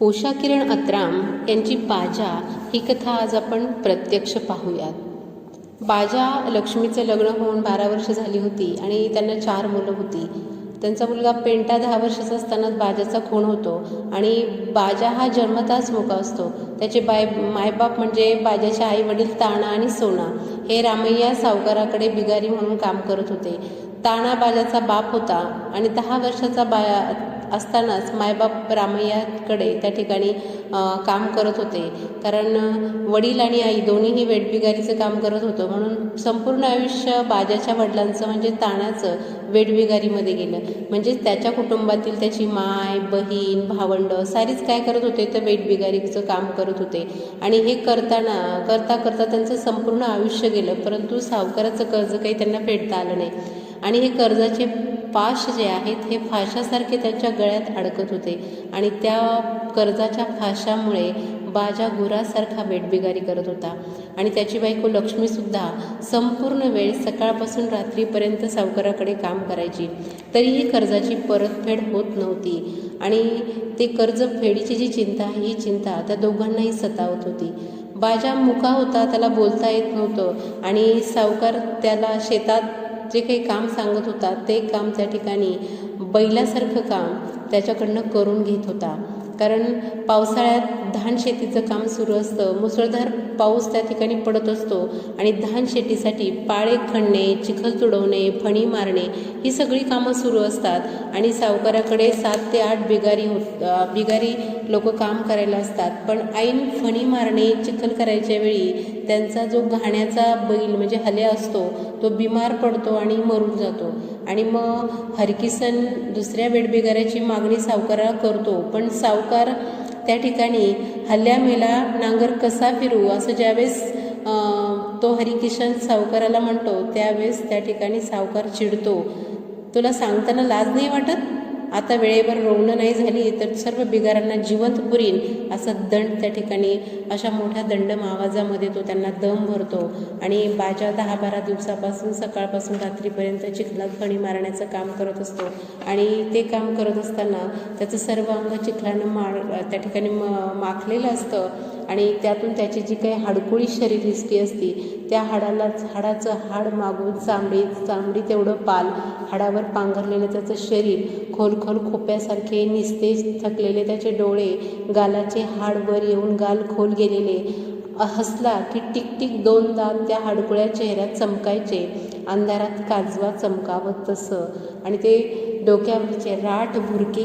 उषा किरण अत्राम यांची बाजा ही कथा आज आपण प्रत्यक्ष पाहूयात. बाजा लक्ष्मीचं लग्न होऊन 12 वर्ष झाली होती आणि त्यांना 4 मुलं होती. त्यांचा मुलगा पेंटा 10 वर्षाचा असतानाच बाजाचा खून होतो आणि बाजा हा जन्मताच मुका असतो. त्याचे मायबाप म्हणजे बाजाचे आई वडील ताणा आणि सोना हे रामय्या सावकाराकडे बिगारी म्हणून काम करत होते. ताणा बाजाचा बाप होता आणि 10 वर्षाचा असतानाच मायबाप रामय्याकडे त्या ठिकाणी काम करत होते. कारण वडील आणि आई दोन्हीही वेठबिगारीचं काम करत होतं, म्हणून संपूर्ण आयुष्य बाजाच्या वडिलांचं म्हणजे ताणाचं वेठबिगारीमध्ये गेलं. म्हणजे त्याच्या कुटुंबातील त्याची माय बहीण भावंड सारीच काय करत होते तर वेठबिगारीचं काम करत होते. आणि हे करता करता त्यांचं संपूर्ण आयुष्य गेलं, परंतु सावकाराचं कर्ज काही त्यांना फेडता आलं नाही. आणि हे कर्जाचे पाश जे आहेत हे फाशासारखे त्यांच्या गळ्यात अडकत होते आणि त्या कर्जाच्या फाशामुळे बाजा गुरासारखा वेठबिगारी करत होता. आणि त्याची बायको लक्ष्मीसुद्धा संपूर्ण वेळ सकाळपासून रात्रीपर्यंत सावकाराकडे काम करायची, तरीही कर्जाची परतफेड होत नव्हती. आणि ते कर्ज फेडीची जी चिंता आहे ही चिंता त्या दोघांनाही सतावत होती. बाजा मुका होता, त्याला बोलता येत नव्हतं आणि सावकार त्याला शेतात जे काही काम सांगत होता ते काम त्या ठिकाणी बैलासारखं काम त्याच्याकडनं करून घेत होता. कारण पावसाळ्यात धान शेतीचं काम सुरू असतं, मुसळधार पाऊस त्या ठिकाणी पडत असतो आणि धान शेतीसाठी पाळे खणणे, चिखल तुडवणे, फणी मारणे ही सगळी कामं सुरू असतात. आणि सावकाराकडे 7 ते 8 बिगारी लोक काम करायला असतात. पण ऐन फणी मारणे चिखल करायच्या वेळी त्यांचा जो घाण्याचा बैल म्हणजे हल्या असतो तो बिमार पडतो आणि मरून जातो. आणि मग हरकिसन दुसऱ्या वेठबिगाऱ्याची मागणी सावकाराला करतो, पण सावकार त्या ठिकाणी हल्ल्या मेला नांगर कसा फिरू असं ज्यावेळेस तो हरिकिशन सावकाराला म्हणतो त्यावेळेस त्या ठिकाणी सावकार चिडतो. तुला सांगताना लाज नाही वाटत? आता वेळेवर रोवणं नाही झाली तर सर्व बिगारांना जिवंत पुरीन असा दंड त्या ठिकाणी अशा मोठ्या दंडम आवाजामध्ये तो त्यांना दम भरतो. आणि बाजा 10-12 दिवसापासून सकाळपासून रात्रीपर्यंत चिखलात फणी मारण्याचं काम करत असतो. आणि ते काम करत असताना त्याचं सर्व अंग चिखलानं त्या ठिकाणी माखलेलं असतं आणि त्यातून त्याची जी काही हाडकुळी शरीरयष्टी असती त्या हाडाचं हाड मागून चांबडी तेवढं पाल, हाडावर पांघरलेलं त्याचं शरीर, खोल खोप्यासारखे निस्तेज थकलेले त्याचे डोळे, गालाचे हाड वर येऊन गाल खोल गेलेले, हसला की टिक 2 दात त्या हाडकुळ्या चेहऱ्यात चमकायचे, अंधारात काजवा चमकावत तसं. आणि ते डोक्यावरचे राठ भुरके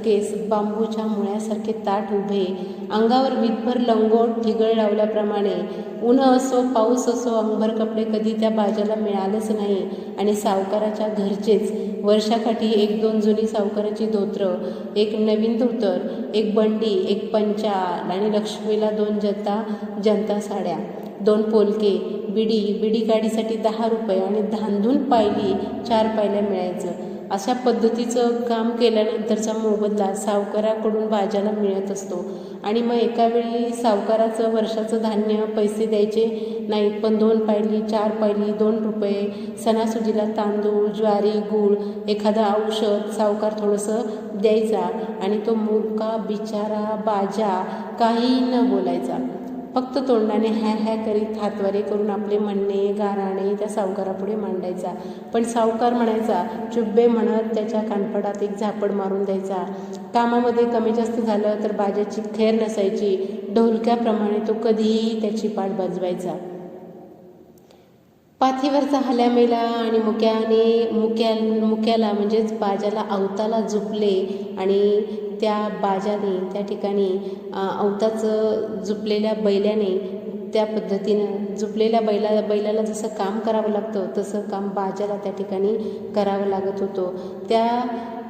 केस बांबूच्या मुळ्यासारखे ताट उभे, अंगावर विधभर लंगोट ठिगळ लावल्याप्रमाणे. ऊन असो पाऊस असो अंगभर कपडे कधी त्या बाजाला मिळालेच नाही. आणि सावकाराच्या घरचेच वर्षाकाठी 1-2 जुनी सावकाराची धोत्र, एक नवीन धोतर, एक बंडी, एक पंचा आणि लक्ष्मीला 2 जनता साड्या, 2 पोलके, बिडी काढीसाठी 10 रुपये आणि धांधून पायली 4 पायल्या मिळायचं. अशा पद्धतीचं काम केल्यानंतरचा मोबदला सावकाराकडून बाजाला मिळत असतो. आणि मग एकावेळी सावकाराचं वर्षाचं धान्य पैसे द्यायचे नाहीत, पण 2 पायली 4 पायली 2 रुपये, सणासुदीला तांदूळ, ज्वारी, गूळ, एखादं औषध सावकार थोडंसं द्यायचा. आणि तो मुका बिचारा बाजा काही न बोलायचा, फक्त तोंडाने ह्या करीत हातवारे करून आपले म्हणणे गाराणे त्या सावकारापुढे मांडायचा. पण सावकार म्हणायचा चुब्बे म्हणत त्याच्या कानपडात एक झापड मारून द्यायचा. कामामध्ये कमी जास्त झालं तर बाजाची खैर नसायची, ढोलक्याप्रमाणे तो कधीही त्याची पाठ बजवायचा. पाथीवरचा हल्या मेला आणि मुक्याला म्हणजेच बाजाला अवताला झुपले. आणि त्या बाजाने त्या ठिकाणी अवताचं झुपलेल्या बैल्याने त्या पद्धतीनं झुपलेल्या बैलाला जसं काम करावं लागतं तसं काम बाजाला त्या ठिकाणी करावं लागत होतं. त्या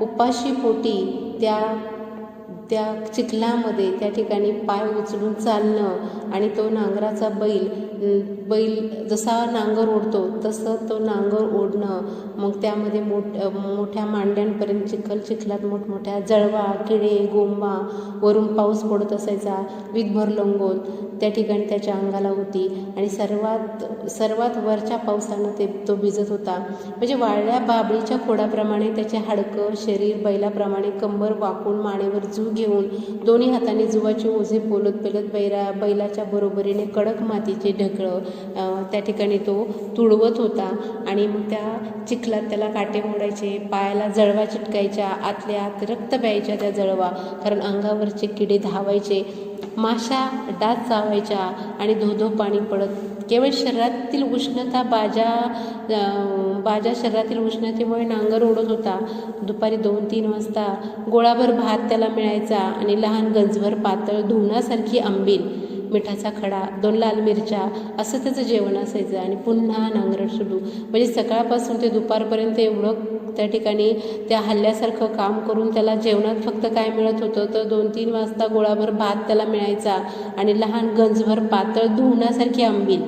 उपाशी पोटी त्या चिखलामध्ये त्या ठिकाणी पाय उचलून चालणं आणि तो नांगराचा बैल जसा नांगर ओढतो तसं तो नांगर ओढणं. मग त्यामध्ये मोठ्या मांड्यांपर्यंत चिखलात मोठमोठ्या जळवा, किडे, गोंबा, वरून पाऊस पडत असायचा, विधभर लंगोट त्या ठिकाणी त्याच्या अंगाला होती. आणि सर्वात वरच्या पावसानं तो भिजत होता. म्हणजे वाळल्या बाबळीच्या खोडाप्रमाणे त्याचे हाडकं शरीर बैलाप्रमाणे कंबर वाकून मानेवर झूक घेऊन दोन्ही हाताने जुवाचे ओझे पोलत पेलत बैलाच्या बरोबरीने कडक मातीचे ढेकळं त्या ठिकाणी तो तुडवत होता. आणि मग त्या चिखलात त्याला काटे मोडायचे, पायाला जळवा चिटकायच्या, आतल्या आत रक्त प्यायच्या त्या जळवा, कारण अंगावरचे किडे धावायचे, माशा डास चावायच्या आणि धोधो पाणी पडत. केवळ शरीरातील उष्णता बाजा शरीरातील उष्णतेमुळे नांगर ओढत होता. दुपारी 2-3 वाजता गोळाभर भात त्याला मिळायचा आणि लहान गंजभर पातळ धुण्यासारखी आंबील, मिठाचा खडा, 2 लाल मिरच्या असं त्याचं जेवण असायचं. आणि पुन्हा नांगरट सुरू. म्हणजे सकाळपासून ते दुपारपर्यंत एवढं त्या ठिकाणी त्या हल्ल्यासारखं काम करून त्याला जेवणात फक्त काय मिळत होतं तर 2-3 वाजता गोळाभर भात त्याला मिळायचा आणि लहान गंजभर पातळ धुण्यासारखी आंबील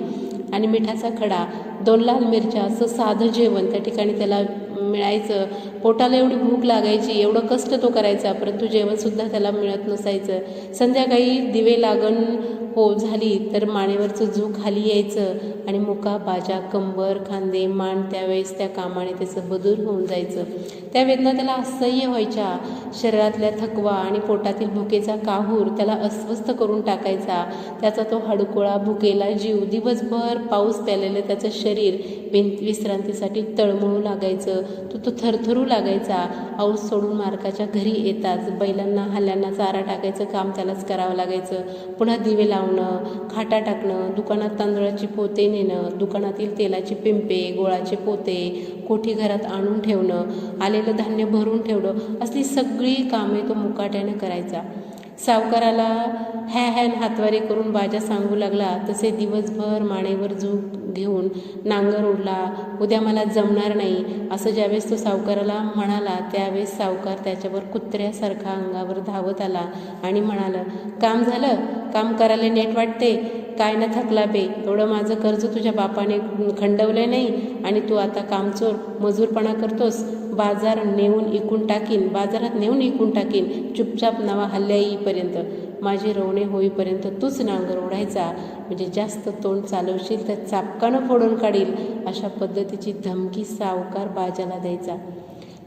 आणि मिठाचा खडा, 2 लाल मिरच्या असं साधं जेवण त्या ठिकाणी त्याला मिळायचं. पोटाला एवढी भूक लागायची, एवढं कष्ट तो करायचा, परंतु जेवणसुद्धा त्याला मिळत नसायचं. संध्याकाळी दिवे लागण झाली तर मानेवरचं झू खाली यायचं आणि मुका, बाजा, कंबर, खांदे, मान त्यावेळेस त्या कामाने त्याचं बदूर होऊन जायचं. त्या वेदना त्याला असह्य व्हायच्या. शरीरातल्या थकवा आणि पोटातील भुकेचा काहूर त्याला अस्वस्थ करून टाकायचा. त्याचा तो हडकुळा भुकेला जीव, दिवसभर पाऊस प्यालेलं त्याचं शरीर विश्रांतीसाठी तळमळू लागायचं. तो थरथरू लागायचा. औस सोडून मार्काच्या घरी येताच बैलांना हल्ल्यांना चारा टाकायचं काम त्यालाच करावं लागायचं. पुन्हा दिवे लावणं, खाटा टाकणं, दुकानात तांदूळाची पोते नेणं, दुकानातील तेलाचे पिंपे, गोळाचे पोते कोठी घरात आणून ठेवणं, आलेलं धान्य भरून ठेवणं, असली सगळी कामे तो मुकाट्याने करायचा. सावकाराला हॅन हातवारे करून बाजा सांगू लागला तसे दिवसभर मानेवर झूक घेऊन नांगर ओढला. उद्या मला जमणार नाही असं ज्यावेळेस तो सावकाराला म्हणाला त्यावेळेस सावकार त्याच्यावर कुत्र्यासारखा अंगावर धावत आला आणि म्हणाला, काम झालं? काम करायला नेट वाटते? काय ना थकला बे, एवढं माझं कर्ज तुझ्या बापाने खंडवलं नाही आणि तू आता कामचोर मजूरपणा करतोस. बाजारात नेऊन इकून टाकीन, चुपचाप नवा हल्ल्या येईपर्यंत, माझी रवणे होईपर्यंत तूच नांगर ओढायचा, म्हणजे जास्त तोंड चालवशील तर चापकानं फोडून काढील, अशा पद्धतीची धमकी सावकार बाजाला द्यायचा.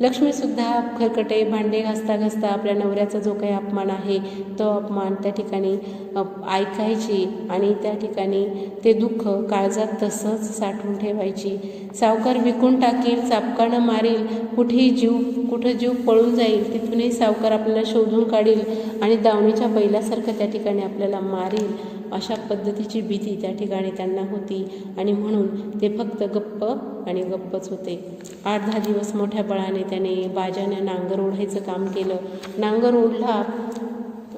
लक्ष्मीसुद्धा खरकटे भांडे घासता आपल्या नवऱ्याचा जो काही अपमान आहे तो अपमान त्या ठिकाणी ऐकायची आणि त्या ठिकाणी ते दुःख काळजात तसंच साठवून ठेवायची. सावकार विकून टाकील, चापकानं मारील, कुठं जीव पळून जाईल, तिथूनही सावकार आपल्याला शोधून काढील आणि दावणीच्या बैलासारखं त्या ठिकाणी आपल्याला मारील, अशा पद्धतीची भीती त्या ठिकाणी त्यांना होती. आणि म्हणून ते फक्त गप्पच होते. 8-10 दिवस मोठ्या बळाने त्याने बाजाने नांगर ओढायचं काम केलं. नांगर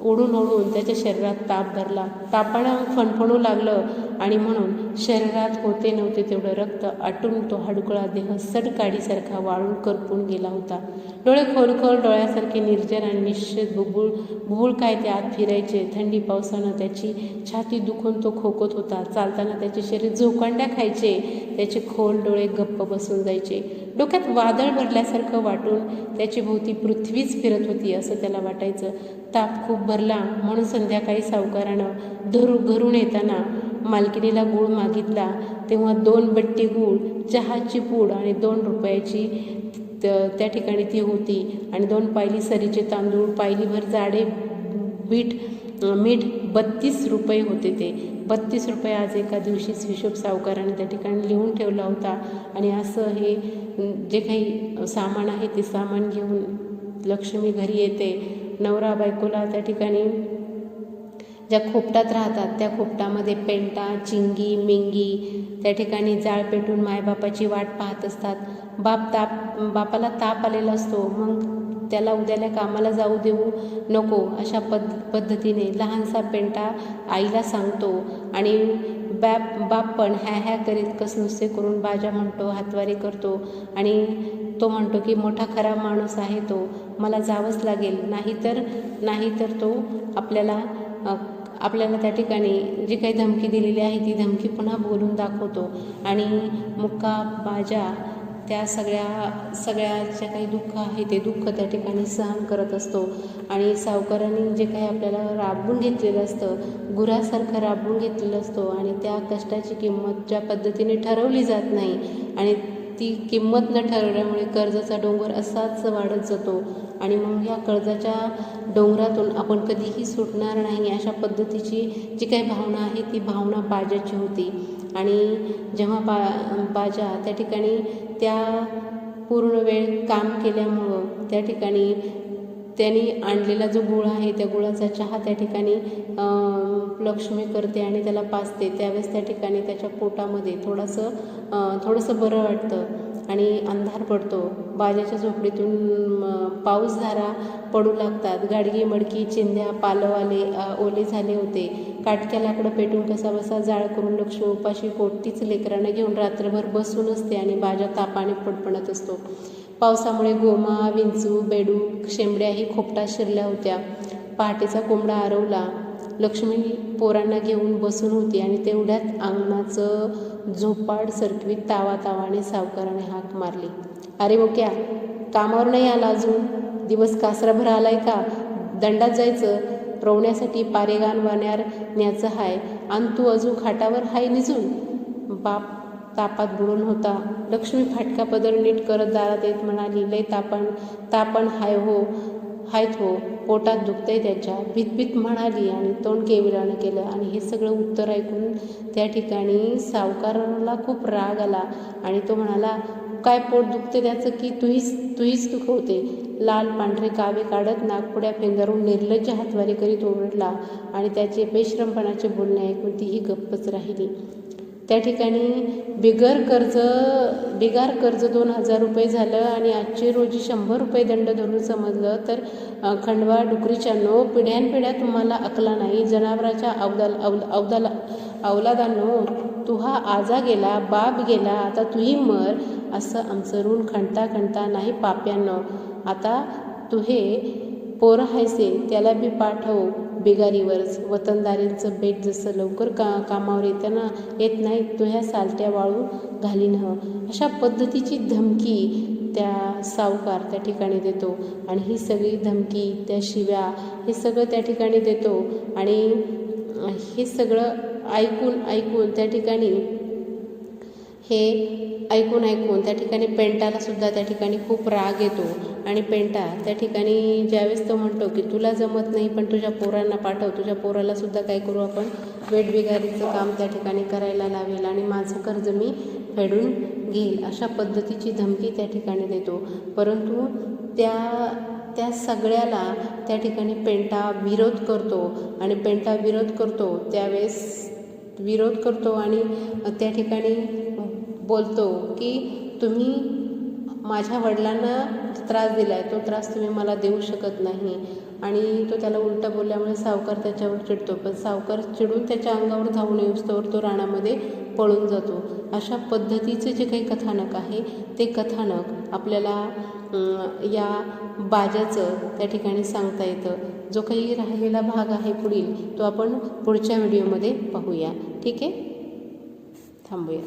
ओढून त्याच्या शरीरात ताप भरला. तापानं फणफणू लागलं आणि म्हणून शरीरात होते नव्हते तेवढं रक्त आटून तो हडकुळा देह सडकाडीसारखा वाळून करपून गेला होता. डोळे खोलखोल डोळ्यासारखे निर्जन आणि निश्चित बुबुळ काय ते आत फिरायचे. थंडी पावसानं त्याची छाती दुखून तो खोकत होता. चालताना त्याचे शरीर झोकांड्या खायचे. त्याचे खोल डोळे गप्प बसून जायचे. डोक्यात वादळ भरल्यासारखं वाटून त्याची भोवती पृथ्वीच फिरत होती असं त्याला वाटायचं. ताप खूप भरला म्हणून संध्याकाळी सावकारानं घरून येताना मालकिनीला गूळ मागितला. तेव्हा 2 बट्टी गूळ, चहाची पूड आणि 2 रुपयाची त्या ठिकाणी ती होती आणि 2 पायली सरीचे तांदूळ, पायलीभर जाडे मीठ 32 रुपये होते. ते 32 रुपये आज एका दिवशीच हिशोब सावकाराने त्या ठिकाणी लिहून ठेवला होता. आणि असं हे जे काही सामान आहे ते सामान घेऊन लक्ष्मी घरी येते. नवरा बायकोला त्या ठिकाणी ज्या खोपटात राहतात त्या खोपटामध्ये पेंटा, चिंगी, मिंगी त्या ठिकाणी जाळ पेटून मायबापाची वाट पाहत असतात. बापाला ताप आलेला असतो, मग त्याला उद्याला कामाला जाऊ देऊ नको अशा पद्धतीने लहानसा पेंटा आईला सांगतो आणि बाप पण ह्या करीत कसनुसे करून बाजा म्हणतो, हातवारी करतो आणि तो म्हणतो की मोठा खरा माणूस आहे तो, मला जावंच लागेल, नाहीतर तो आपल्याला त्या ठिकाणी जी काही धमकी दिलेली आहे ती धमकी पुन्हा बोलून दाखवतो. आणि मुक्का बाजा त्या सगळ्याच्या काही दुःख आहे ते दुःख त्या ठिकाणी सहन करत असतो. आणि सावकारांनी जे काही आपल्याला राबवून घेतलेलं असतं, गुरासारखं राबवून घेतलेलं असतो आणि त्या कष्टाची किंमत ज्या पद्धतीने ठरवली जात नाही आणि ती किंमत न ठरवल्यामुळे कर्जाचा डोंगर असाच वाढत जातो आणि मग या कर्जाच्या डोंगरातून आपण कधीही सुटणार नाही अशा पद्धतीची जी काही भावना आहे ती भावना बाजाची होती. आणि जेव्हा बाजा त्या ठिकाणी त्या पूर्ण वेळ काम केल्यामुळं त्या ठिकाणी त्यांनी आणलेला जो गुळ आहे त्या गुळाचा चहा त्या ठिकाणी लक्ष्मी करते आणि त्याला पाजते. त्यावेळेस त्या ठिकाणी त्याच्या पोटामध्ये थोडंसं बरं वाटतं आणि अंधार पडतो. बाजाच्या झोपडीतून पाऊसधारा पडू लागतात. गाडगी मडकी चिंध्या पालवाले ओले झाले होते. काटक्या लाकडं पेटून कसाबसा जाळ करून लक्ष्मी उपाशी पोटतीच लेकरांना घेऊन रात्रभर बसून असते आणि बाजा तापाने फडफडत असतो. पावसामुळे गोमा विंचू बेडूक शेंबड्याही खोपटात शिरल्या होत्या. पहाटेचा कोंबडा आरवला. लक्ष्मी पोरांना घेऊन बसून होती आणि तेवढ्यात अंगणाचं झोपाड सरकवीत तावातावाने सावकाराने हाक मारली. अरे मोक्या, कामावर नाही आला अजून? दिवस कासराभर आलाय का? दंडात जायचं. रोवण्यासाठी पारेगान वाण्यार न्यायचं हाय आणि तू अजून खाटावर हाय निजून. बाप तापात बुडून होता. लक्ष्मी फाटका पदर नीट करत दारात येत म्हणाली, लय तापण हायत हो, पोटात दुखतंय त्याच्या. भीतभीत म्हणाली आणि तोंड केविरानं केलं. आणि हे सगळं उत्तर ऐकून त्या ठिकाणी सावकाराला खूप राग आला आणि तो म्हणाला, काय पोट दुखते त्याचं की तुहीच दुखवते. लाल पांढरे कावे काढत नागपुड्या फेंगारून निर्लज्ज हातवारी करीत ओरडला आणि त्याचे बेशरमपणाचे बोलणे ऐकून तीही गप्पच राहिली. त्या ठिकाणी बिगार कर्ज 2,000 रुपये झालं आणि आजचे रोजी 100 रुपये दंड धरून समजलं तर खंडवा डुकरीच्यानो, पिढ्यानपिढ्या तुम्हाला अकला नाही. जनावराच्या अवलादांनो, तुहा आजा गेला, बाप गेला, आता तुही मर. असं आमचं ऋण खणता नाही पाप्यांनो. आता तुहे पोरं हायसे त्याला बी पाठव बिगारीवरच. वतनदारींचं बेट जसं लवकर कामावर येत नाही तुह्या सालट्या वाळू घालीन ह. अशा पद्धतीची धमकी त्या सावकार त्या ठिकाणी देतो आणि ही सगळी धमकी त्या शिव्या हे सगळं त्या ठिकाणी देतो. आणि हे सगळं ऐकून त्या ठिकाणी त्या ठिकाणी पेंटाला सुद्धा त्या ठिकाणी खूप राग येतो. आणि पेंटा त्या ठिकाणी ज्यावेळेस तो म्हणतो की तुला जमत नाही पण तुझ्या पोरांना पाठव, तुझ्या पोराला सुद्धा काय करू आपण, वेठबिगारीचं काम त्या ठिकाणी करायला लावेल आणि माझं कर्ज मी फेडून घेईल, अशा पद्धतीची धमकी त्या ठिकाणी देतो. परंतु त्या सगळ्याला त्या ठिकाणी पेंटा विरोध करतो त्यावेळेस विरोध करतो आणि त्या ठिकाणी बोलतो की तुम्ही माझ्या वडिलांना त्रास दिला आहे, तो त्रास तुम्ही मला देऊ शकत नाही. आणि तो त्याला उलटं बोलल्यामुळे सावकार त्याच्यावर चिडतो. पण सावकार चिडून त्याच्या अंगावर धावून येऊस्तोवर तो रानामध्ये पळून जातो. अशा पद्धतीचे जे काही कथानक आहे ते कथानक आपल्याला या बाजाचं त्या ठिकाणी सांगता येतं. जो काही राहिलेला भाग आहे पुढील तो आपण पुढच्या व्हिडिओमध्ये पाहूया. ठीक आहे, थांबूया.